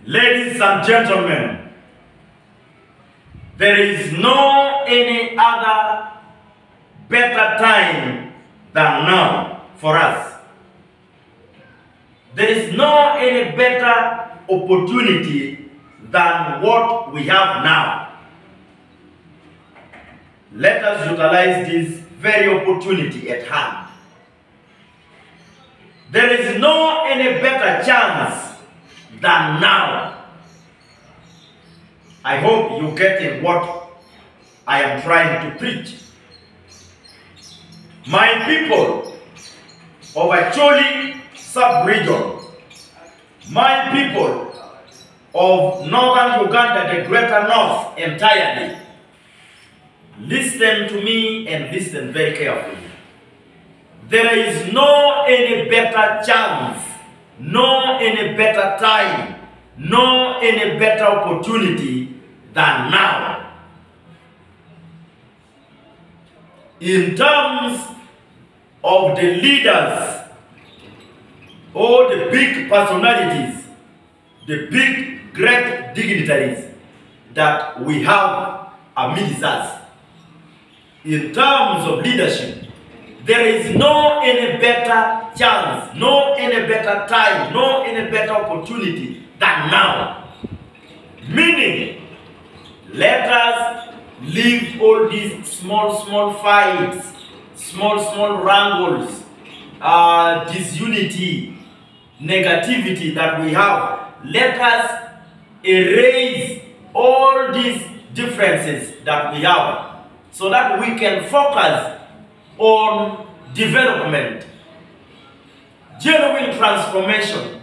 Ladies and gentlemen, there is no any other better time than now for us. There is no any better opportunity than what we have now. Let us utilize this very opportunity at hand. There is no any better chance than now. I hope you get in what I am trying to preach. My people of Acholi sub-region, my people of northern Uganda, the greater north entirely, listen to me and listen very carefully. There is no any better chance, no any better time, no any better opportunity than now. In terms of the leaders or the big personalities, the big great dignitaries that we have amidst us, in terms of leadership, there is no any better chance, no any better time, no any better opportunity than now. Meaning, let us leave all these small fights, small wrangles, disunity, negativity that we have. Let us erase all these differences that we have so that we can focus on development, genuine transformation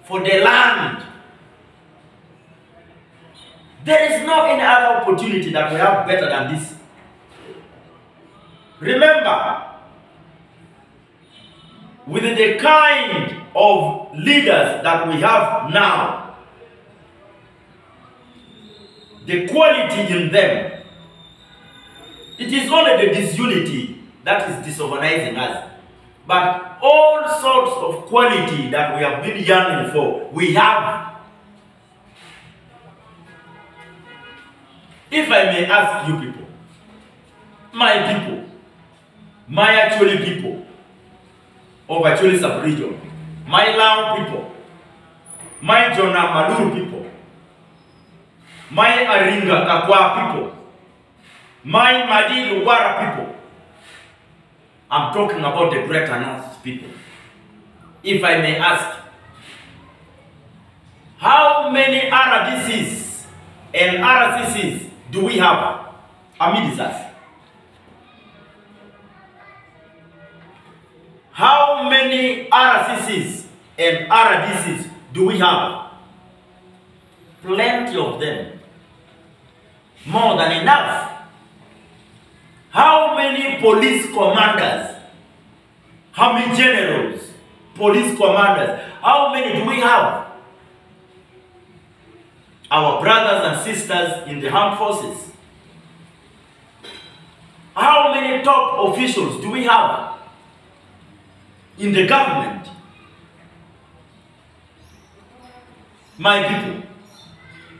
for the land. There is no any other opportunity that we have better than this. Remember, with the kind of leaders that we have now, the quality in them, it is only the disunity that is disorganizing us. But all sorts of quality that we have been yearning for, we have. If I may ask you people, my Acholi people of Acholi sub-region, my Lao people, my Jona Maluru people, my Aringa Kakwa people, my Madi Luwara people, I'm talking about the greater north people. If I may ask, how many RDCs and RCCs do we have amidst us? How many RCCs and RDCs do we have? Plenty of them. More than enough. How many police commanders, how many generals, police commanders, how many do we have? Our brothers and sisters in the armed forces. How many top officials do we have in the government? My people,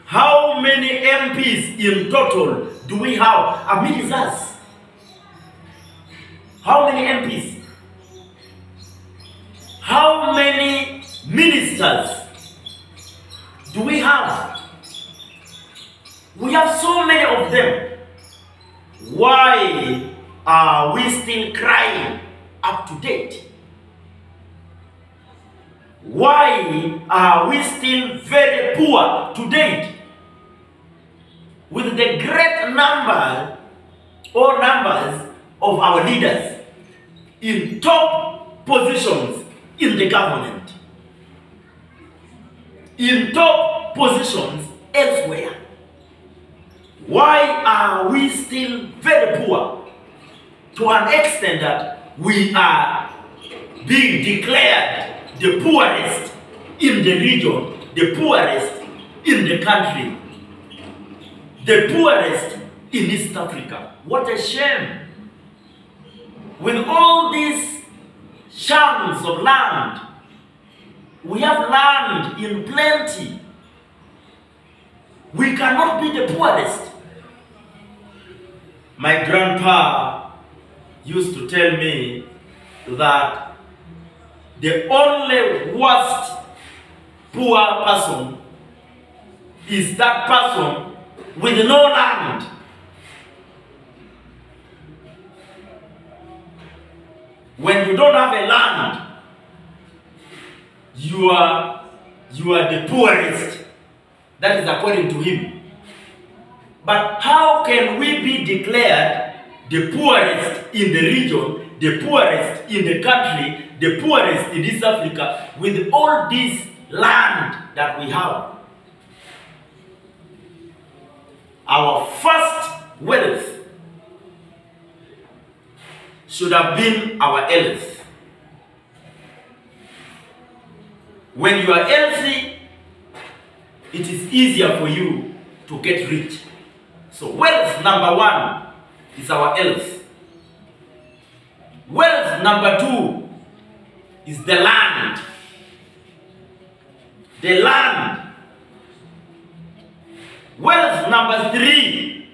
how many MPs in total do we have amidst us? How many MPs? How many ministers do we have? We have so many of them. Why are we still crying up to date? Why are we still very poor to date? With the great number or numbers of our leaders in top positions in the government, in top positions elsewhere. Why are we still very poor to an extent that we are being declared the poorest in the region, the poorest in the country, the poorest in East Africa? What a shame. With all these chunks of land, we have land in plenty, cannot be the poorest. My grandpa used to tell me that the only worst poor person is that person with no land. When you don't have a land, you are the poorest. That is according to him. But how can we be declared the poorest in the region, the poorest in the country, the poorest in East Africa, with all this land that we have? Our first wealth should have been our health. When you are healthy, it is easier for you to get rich. So wealth number one is our health. Wealth number two is the land. The land. Wealth number three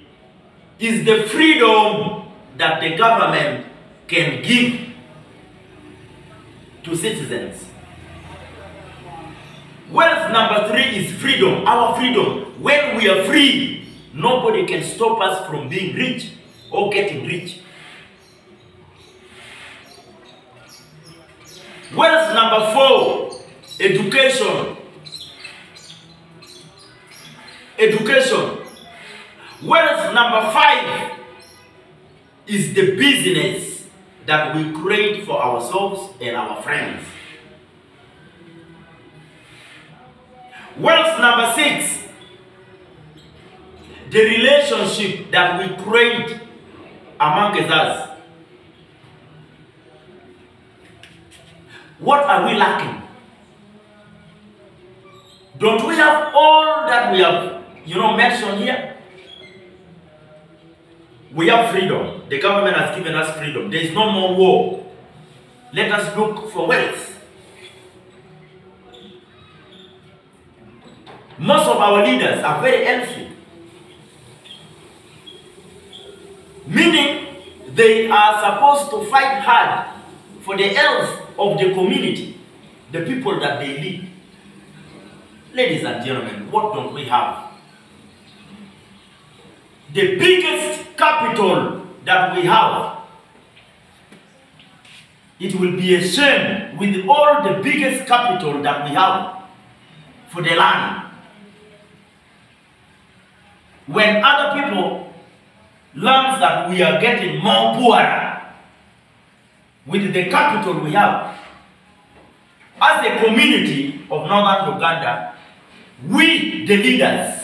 is the freedom that the government can give to citizens. Wealth number three is freedom, our freedom. When we are free, nobody can stop us from being rich or getting rich. Wealth number four, education. Education. Wealth number five is the business that we create for ourselves and our friends. Wealth number six, the relationship that we create among us. What are we lacking? Don't we have all that we have, mentioned here? We have freedom. The government has given us freedom. There is no more war. Let us look for wealth. Most of our leaders are very healthy. Meaning, they are supposed to fight hard for the health of the community, the people that they lead. Ladies and gentlemen, what don't we have? The biggest capital that we have, it will be a shame with all the biggest capital that we have for the land. When other people learn that we are getting more poorer with the capital we have, as a community of Northern Uganda, we, the leaders,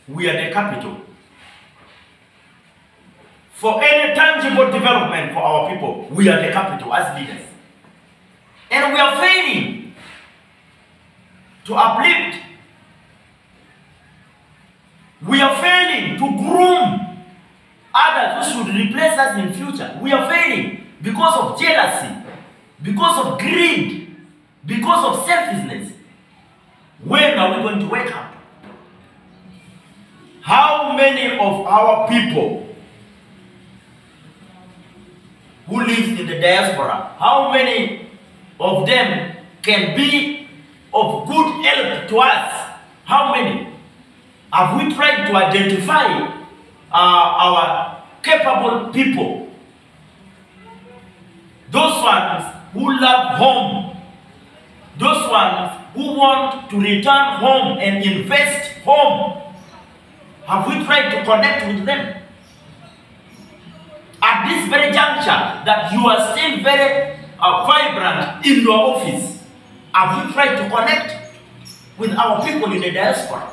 we are the capital. For any tangible development for our people, we are the capital as leaders. And we are failing to uplift. We are failing to groom others who should replace us in future. We are failing because of jealousy, because of greed, because of selfishness. When are we going to wake up? How many of our people who live in the diaspora, how many of them can be of good help to us? How many? Have we tried to identify our capable people? Those ones who love home, those ones who want to return home and invest home. Have we tried to connect with them? At this very juncture that you are still very vibrant in your office, have we tried to connect with our people in the diaspora?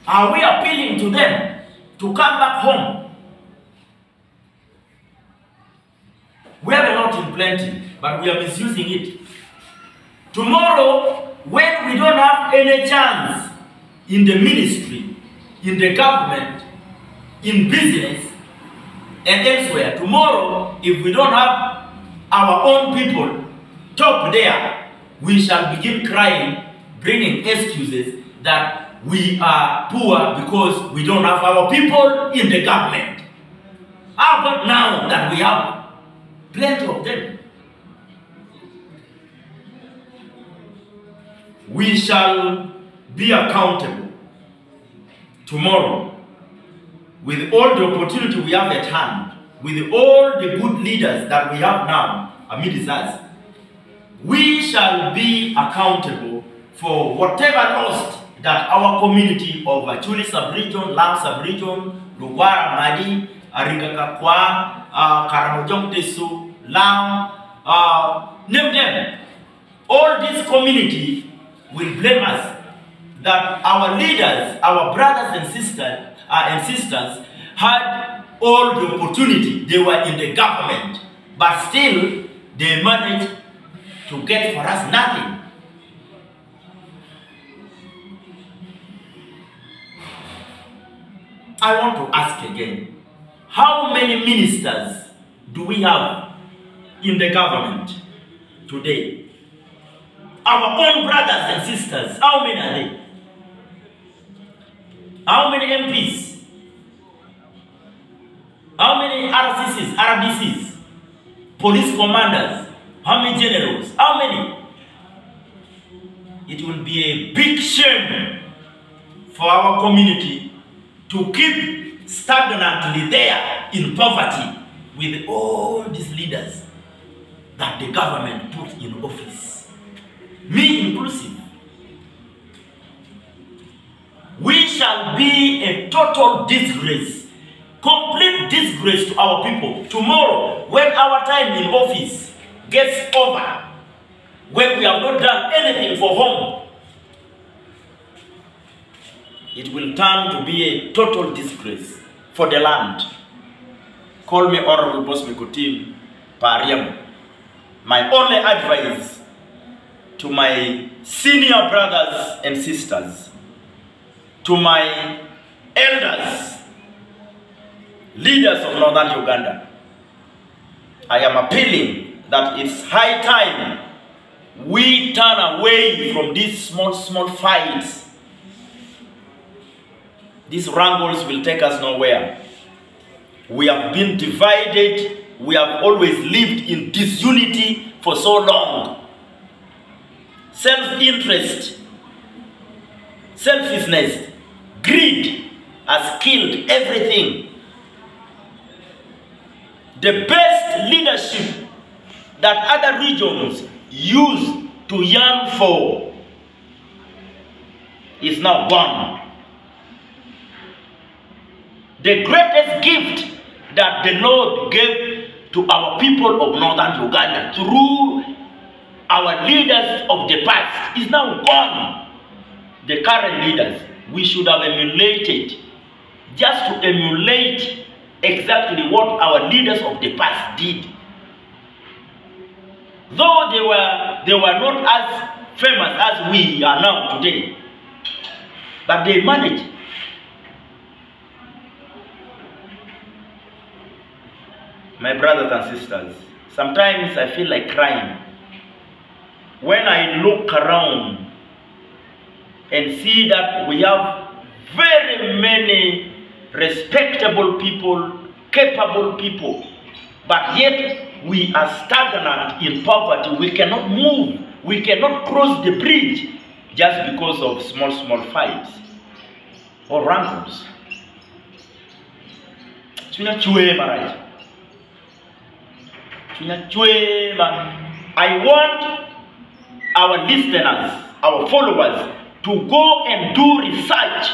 Are we appealing to them to come back home? We have a lot in plenty, but we are misusing it. Tomorrow, when we don't have any chance in the ministry, in the government, in business, and elsewhere, tomorrow, if we don't have our own people top there, we shall begin crying bringing excuses that we are poor because we don't have our people in the government. How about now that we have plenty of them? We shall be accountable tomorrow with all the opportunity we have at hand, with all the good leaders that we have now amidst us. We shall be accountable for whatever lost that our community of Acholi sub-region, Lam sub-region, Lugwara, Madi, Aringakakwa, Karamojong Tesu, Lam, name them. All this community will blame us that our leaders, our brothers and sisters had all the opportunity. They were in the government, but still they managed to get for us nothing. I want to ask again, how many ministers do we have in the government today? Our own brothers and sisters, how many are they? How many MPs? How many RCCs, RDCs? Police commanders? How many generals? How many? It will be a big shame for our community to keep stagnantly there in poverty with all these leaders that the government put in office. Me inclusive. We shall be a total disgrace, complete disgrace to our people. Tomorrow, when our time in office gets over, when we have not done anything for home, it will turn to be a total disgrace for the land. Call me Honorable Boss Mikutim Pariam. My only advice to my senior brothers and sisters, to my elders, leaders of Northern Uganda, I am appealing that it's high time we turn away from these small fights. These wrangles will take us nowhere. We have been divided. We have always lived in disunity for so long. Self-interest, selfishness, greed has killed everything. The best leadership that other regions used to yearn for is now gone. The greatest gift that the Lord gave to our people of Northern Uganda through our leaders of the past is now gone. The current leaders, we should have emulated, just to emulate exactly what our leaders of the past did. Though they were not as famous as we are now today, but they managed. My brothers and sisters, sometimes I feel like crying when I look around and see that we have very many respectable people, capable people, but yet we are stagnant in poverty. We cannot move. We cannot cross the bridge just because of small fights or wrangles. I want our listeners, our followers, to go and do research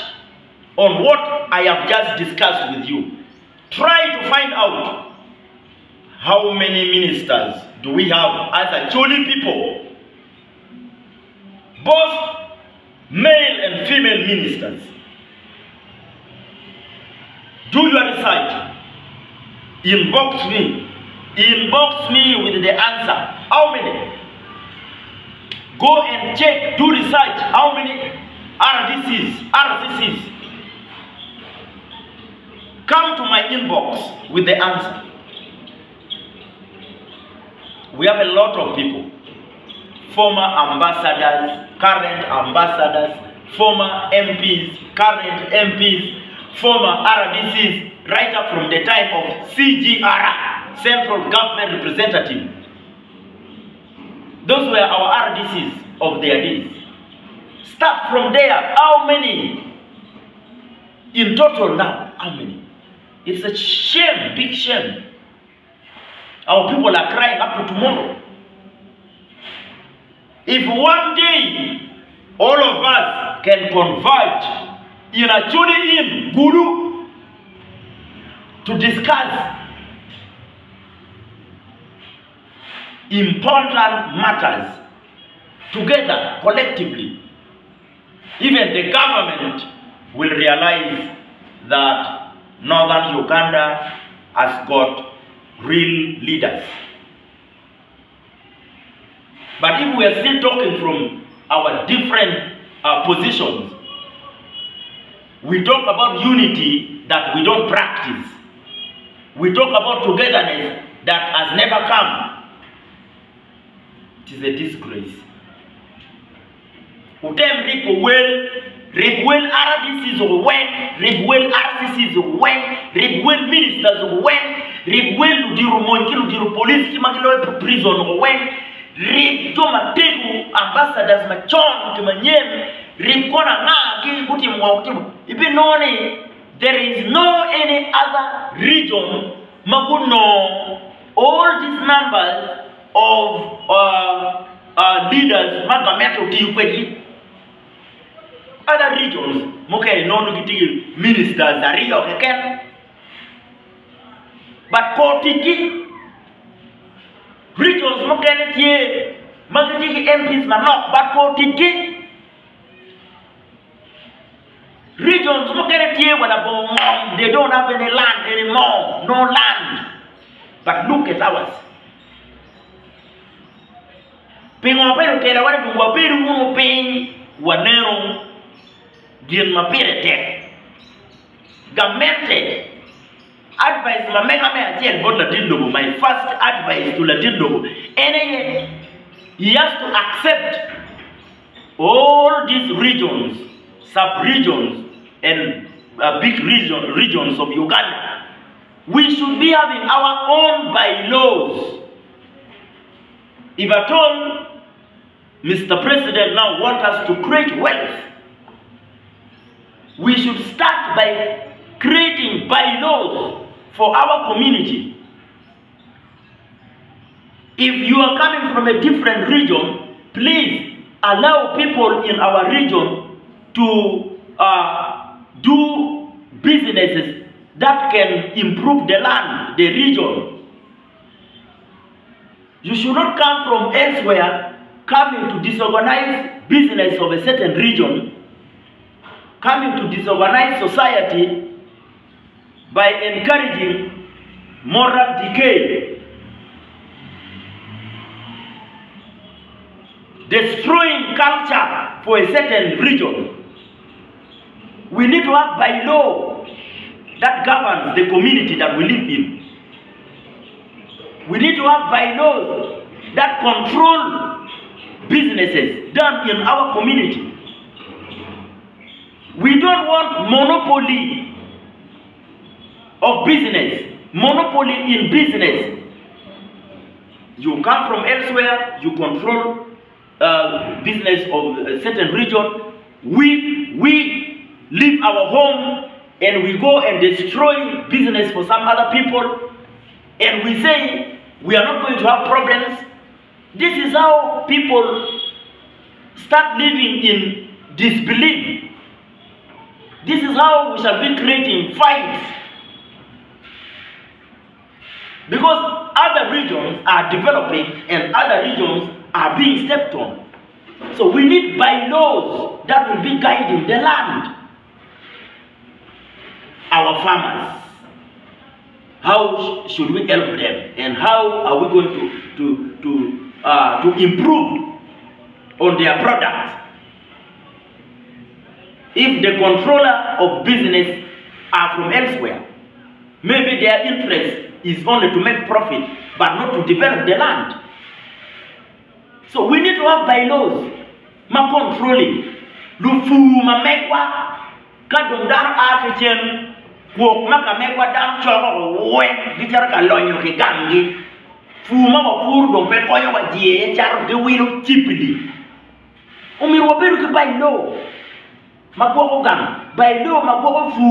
on what I have just discussed with you. Try to find out how many ministers do we have as Acholi people. Both male and female ministers. Do your research. Inbox me. Inbox me with the answer. How many? Go and check, do research. How many RDCs, RCCs? Come to my inbox with the answer. We have a lot of people. former ambassadors, current ambassadors, former MPs, current MPs, former RDCs, right up from the time of CGR, Central Government Representative. Those were our RDCs of their days. Start from there. How many? In total now, how many? It's a shame, big shame. Our people are crying up to tomorrow. If one day all of us can converge in a tuning in Guru to discuss important matters together, collectively, even the government will realize that northern Uganda has got real leaders. But if we are still talking from our different positions, we talk about unity that we don't practice. We talk about togetherness that has never come. It is a disgrace. Utem rip well RDCs when, rip well RCCs when, rip well ministers when, rip well Ludiru Monki, Ludiru police, Kimagilo prison when, rip Toma Tegu, ambassadors Machon, Kimanyem, rip Kona Nagi, Butim Wakim. Even knowing there is no any other region, Maguno, all these numbers of leaders, Magameto Tiukwedi. Other regions, Moke non-gitigi ministers are real again. But Kotiki regions, Moke Netie, Magitigi MPs Manok, but Kotiki regions, Moke Netie, they don't have any land anymore, no land. But look at ours. Pingopero Tera, do Wabiru Ping, Wanero. Gin mapirete Gamente advice la mega me atiel bon la dildogo. My first advice to la dildogo, he has to accept all these regions, sub-regions and big regions of Uganda. We should be having our own bylaws. If at all Mr. President now wants us to create wealth, we should start by creating bylaws for our community. If you are coming from a different region, please allow people in our region to do businesses that can improve the land, the region. You should not come from elsewhere, coming to disorganize business of a certain region, coming to disorganize society by encouraging moral decay, destroying culture for a certain region. We need to have by law that governs the community that we live in. We need to have bylaws that control businesses done in our community. We don't want monopoly of business, monopoly in business. You come from elsewhere, you control business of a certain region. We leave our home and we go and destroy business for some other people, and we say we are not going to have problems. This is how people start living in disbelief. This is how we shall be creating fights. Because other regions are developing and other regions are being stepped on. So we need bylaws that will be guiding the land. Our farmers, how should we help them, and how are we going to improve on their product? If the controller of business are from elsewhere, maybe their interest is only to make profit, but not to develop the land. So we need to have bylaws ma controlling lufu ma mekwa ka dum dar african ko ma ka mekwa dar chogo we bijar ka lonyo ke gangi fu ma ma pur dum pe koyo ba die char de wilu chipli umir wo beru ke bylaw ma ko gang bylaw ma ko fu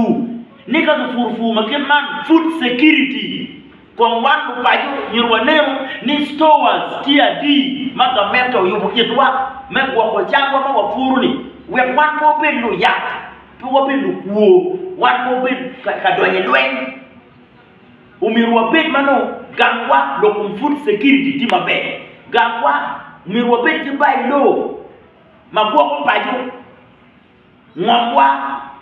ni ka fu ma ke man food security kon wandu paju nyirwanero ni stores tia di maga meto yubu kitwa megwa ko jango ma wafuruni we wan ko belu ya to belu kuo wan ko be ka donye lwen umirwa bet mano gangwa lo food security di mabe gangwa umirwa bet ki bay lo magwa ko paju ngomwa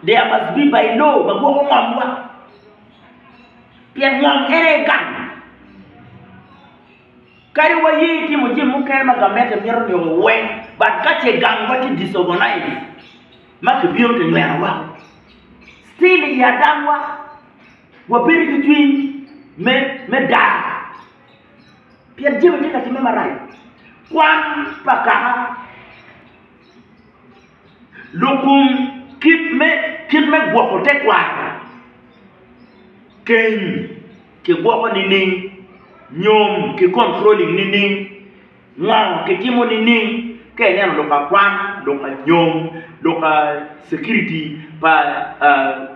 there must be by law magwa ko ngomwa pian ngom ere gan kari wa yi ti mo jimu kay magamete miro yo wen but kache gang what disorganized mak biyo ke ngwana wa still ya danwa wa biri between me da pian jimu ti ka ti memarai kwan paka lukum kip me gwa ko te kwa ken ke gwa ni ning nyom ke controlling ni ning ngao ke timo ni ning ke nyan lo ka kwan lo ka nyom lo ka security pa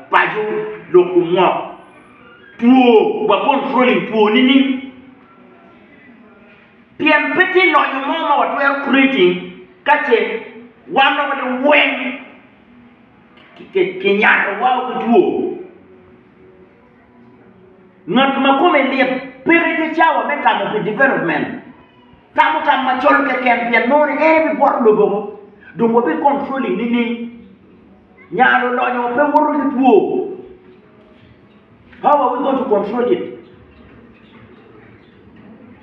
paju lo ku ngao puo wa controlling puo ni ning pian peti no nyoma ma what we are creating kache one of the when ke nyaro wa ku duo ngat ma ko me le pere de chawa me ta mo development tamu tam ma chol ke campaign no ne e bi bor lo bogo do mo be controlling ni nyaro lo nyo pe woro ni duo how are we going to control it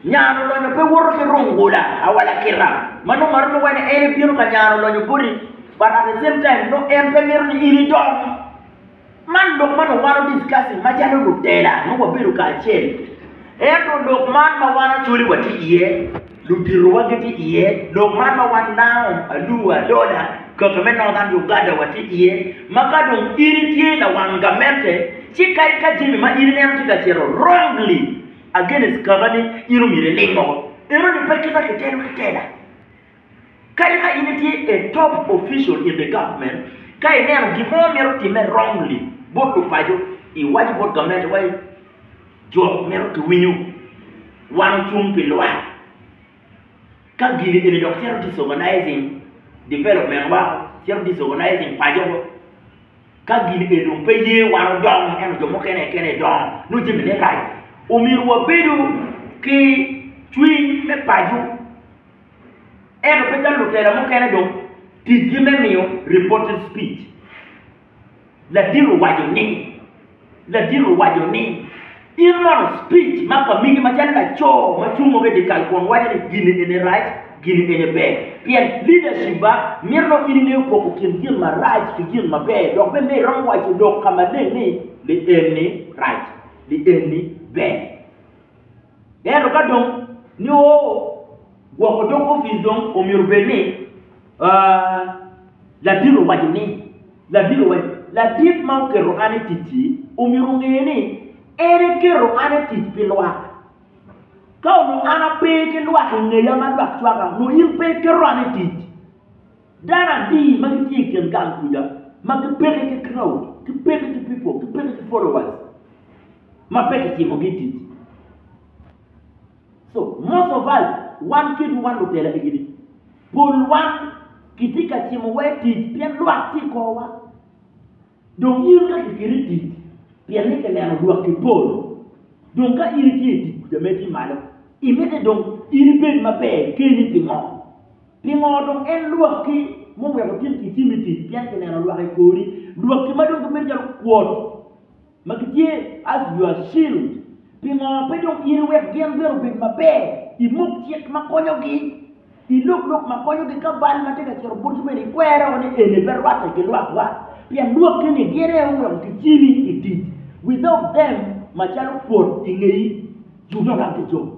nyaro lo nyo pe woro ke rongola awala kira manu marno wane e bi no ka nyaro lo nyo buri but at the same time no empemer ni iri dom man dok man wano discussing ma jalo lutela no wa biru ka chen e do dok man ma wana churi wati iye lu biru wagati iye dok man ma wan now alua dola ko to men no dan Uganda wati iye maka dong iri tie na wangamente chikari ka jimi ma iri ne mtika chero wrongly against kavani iru mire lengo ero ni pekisa kitela kari ka initi a top official in the government kai nero gimo mero time wrongly botu pajo I waji bot government wai job mero to winyu wan chumpi lwa ka gini in doctor disorganizing development wa self disorganizing pajo ka gini e dum peye wan dong en jomo kene dong no jimi ne kai umiru wa bedu ki twi me pajo e do peta lutera mo kene dong ti jime miyo reported speech la diru wajo ni in speech maka mingi majalla cho machumo ke dikal kon wadi gini ene right gini ene be pien leadership ba mirno ini ne ko kin gin ma right ki gin ma be donc be me ron wajo do kama ne le ene right le ene be dero ka donc ni o wo do office donc o mirbeni la diru wajo ni la dit man ke rohani titi umirungeni ere ke rohani titi pilwa ka no ana pe ke lwa ke ya ma lwa twaka no yin pe ke rohani titi dana di magiti ke ngal kuja mag pe ke crowd ke pe ke people ke pe ke followers ma pe ke mo giti so most of us one kid one to tell again pour one kitika timo weti pia lwa ti ko wa donc il ka kiriti pia ne ke na lwa ki polo donc ka iriti de meti malo imete donc iribe ma pe ke ni pingo donc en lwa ki mo we ko tin ki timiti pia ke na lwa ko ri lwa ki ma donc me jal kwot ma ki as you are shield pingo pe donc iriwe gen vero be ma pe I muk tiek ma konyo gi I look ma konyo gi ka bal ma te ka chero burti me ni kwera oni ene berwata ke lwa kwa pia lwa ke ni gere o ki chini iti without them ma chalo port ingei you don't have the job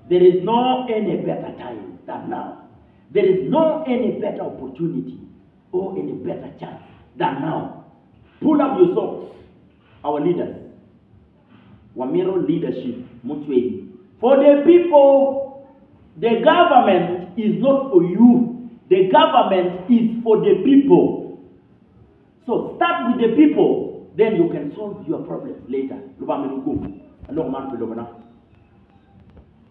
There is no any better time than now. There is no any better opportunity or any better chance than now. Pull up your socks, our leaders. Wamiro leadership, Muchwedi. For the people, the government is not for you. The government is for the people. So start with the people, then you can solve your problems later.